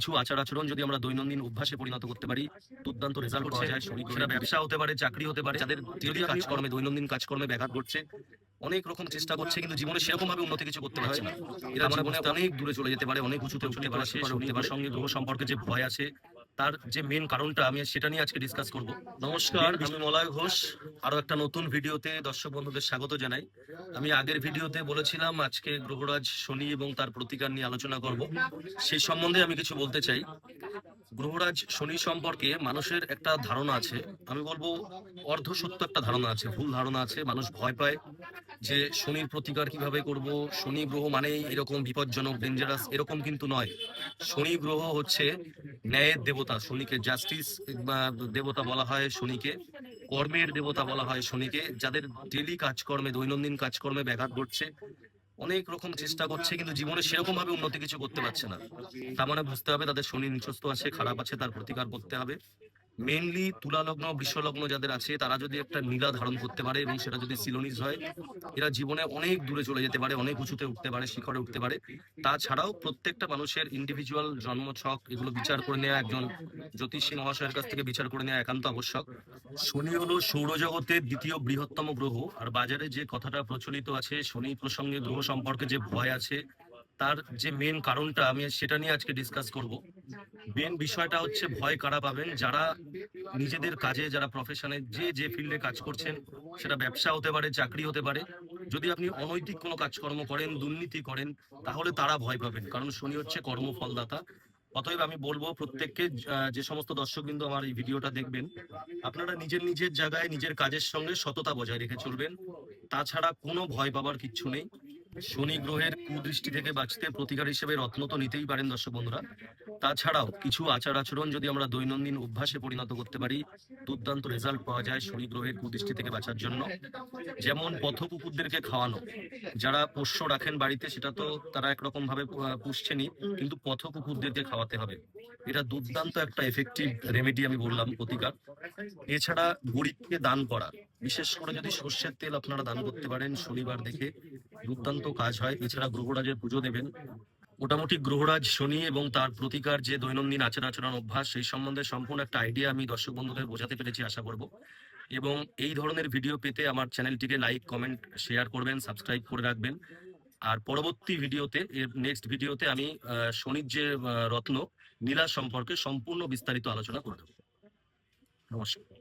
কিছু আচার আচরণ যদি আমরা দৈনন্দিন অভ্যাসে পরিণত করতে পারি, দুর্দান্ত রেজাল্ট পাওয়া যায়। সেটা ব্যবসা হতে পারে, চাকরি হতে পারে। যাদের ডেইলি কাজকর্মে, দৈনন্দিন কাজকর্মে ব্যাঘাত ঘটছে, অনেক রকম চেষ্টা করছে কিন্তু জীবনে সেরকম ভাবে উন্নতি কিছু করতে পারছে না। এরা জীবনে অনেক দূরে চলে যেতে পারে, অনেক উঁচুতে উঠতে পারে। শনির সঙ্গে গ্রহ সম্পর্কে যে ভয় আছে, তার যে মেন কারণটা আমি সেটা নিয়ে আজকে ডিসকাস করব। নমস্কার, আমি মলয় ঘোষ। আরো একটা নতুন ভিডিওতে দর্শক বন্ধুদের স্বাগত জানাই। আমি আগের ভিডিওতে বলেছিলাম আজকে গ্রহরাজ শনি এবং তার প্রতিকার নিয়ে আলোচনা করব। সেই সম্বন্ধে আমি কিছু বলতে চাই। গ্রহরাজ শনি সম্পর্কে মানুষের একটা ধারণা আছে, আমি বলবো অর্ধসত্য একটা ধারণা আছে, ভুল ধারণা আছে। মানুষ ভয় পায় যে শনির প্রতিকার কিভাবে করব, শনি গ্রহ মানেই এরকম বিপজ্জনক, ডেঞ্জারাস, এরকম কিন্তু নয়। শনি গ্রহ হচ্ছে ন্যায়ের দেবতা। শনিকে জাস্টিস দেবতা বলা হয়, শনিকে কর্মের দেবতা বলা হয়, শনিকে যাদের ডেলি কাজকর্মে, দৈনন্দিন কাজকর্মে ব্যাঘাত ঘটছে, অনেক রকম চেষ্টা করছে কিন্তু জীবনে সেরকম ভাবে উন্নতি কিছু করতে পারছে না। তার মানে বুঝতে হবে তাদের শনি নিচস্থ আছে, খারাপ আছে, তার প্রতিকার করতে হবে। মেইনলি তুলা লগ্ন, বৃষ লগ্ন যাদের আছে, তারা যদি একটা নীলা ধারণ করতে পারে এবং সেটা যদি সিলোনিস হয়, এরা জীবনে অনেক দূরে চলে যেতে পারে, অনেক উঁচুতে উঠতে পারে, শিখরে উঠতে পারে। তাছাড়াও প্রত্যেকটা মানুষের ইন্ডিভিজুয়াল জন্মছক এগুলো বিচার করে নেওয়া, একজন জ্যোতিষী মহাশয়ের কাছ থেকে বিচার করে নেওয়া একান্ত আবশ্যক। শনি হলো সৌরজগতের দ্বিতীয় বৃহত্তম গ্রহ। আর বাজারে যে কথাটা প্রচলিত আছে শনি প্রসঙ্গে গ্রহ সম্পর্কে যে ভয় আছে, তার যে মেন কারণটা আমি সেটা নিয়ে আজকে ডিসকাস করব। মেন বিষয়টা হচ্ছে ভয় কারা পাবেন, যারা নিজেদের কাজে, যারা প্রফেশনে, যে যে ফিল্ডে কাজ করছেন, সেটা ব্যবসা হতে পারে, চাকরি হতে পারে। যদি আপনি অনৈতিক কোনো কাজকর্ম করেন, দুর্নীতি করেন, তাহলে তারা ভয় পাবেন, কারণ শনি হচ্ছে কর্মফলদাতা। অতএব আমি বলবো প্রত্যেককে, যে সমস্ত দর্শকবৃন্দ আমার এই ভিডিওটা দেখবেন, আপনারা নিজের নিজের জায়গায় নিজের কাজের সঙ্গে সততা বজায় রেখে চলবেন। তাছাড়া কোনো ভয় পাবার কিচ্ছু নেই। শনি গ্রহের কুদৃষ্টি থেকে বাঁচতে প্রতিকার হিসেবে রত্ন তো নিতেই পারেন দর্শক বন্ধুরা। তাছাড়াও কিছু আচার আচরণ যদি আমরা দৈনন্দিন অভ্যাসে পরিণত করতে পারি, দুর্দান্ত রেজাল্ট পাওয়া যায় শনি গ্রহের কুদৃষ্টি থেকে বাঁচার জন্য। যেমন পথ কুকুরদেরকে খাওয়ানো। যারা পোষ্য রাখেন বাড়িতে, সেটা তো তারা একরকম ভাবে পুষছেনই, কিন্তু পথ কুকুরদেরকে খাওয়াতে হবে। এটা দুর্দান্ত একটা এফেক্টিভ রেমেডি, আমি বললাম, প্রতিকার। এছাড়া গরিবকে দান করা, বিশেষ করে যদি সর্ষের তেল আপনারা দান করতে পারেন শনিবার দেখে, দুর্দান্ত কাজ হয়। এছাড়া গ্রহরাজের পুজো দেবেন। মোটামুটি গ্রহরাজ শনি এবং তার প্রতিকার যে দৈনন্দিন আচার আচরণ অভ্যাস, সেই সম্বন্ধে সম্পূর্ণ একটা আইডিয়া আমি দর্শক বন্ধুদের বোঝাতে পেরেছি আশা করব। এবং এই ধরনের ভিডিও পেতে আমার চ্যানেলটিকে লাইক, কমেন্ট, শেয়ার করবেন, সাবস্ক্রাইব করে রাখবেন। আর পরবর্তী ভিডিওতে, নেক্সট ভিডিওতে আমি শনির যে রত্ন নীলা সম্পর্কে সম্পূর্ণ বিস্তারিত আলোচনা করব। নমস্কার।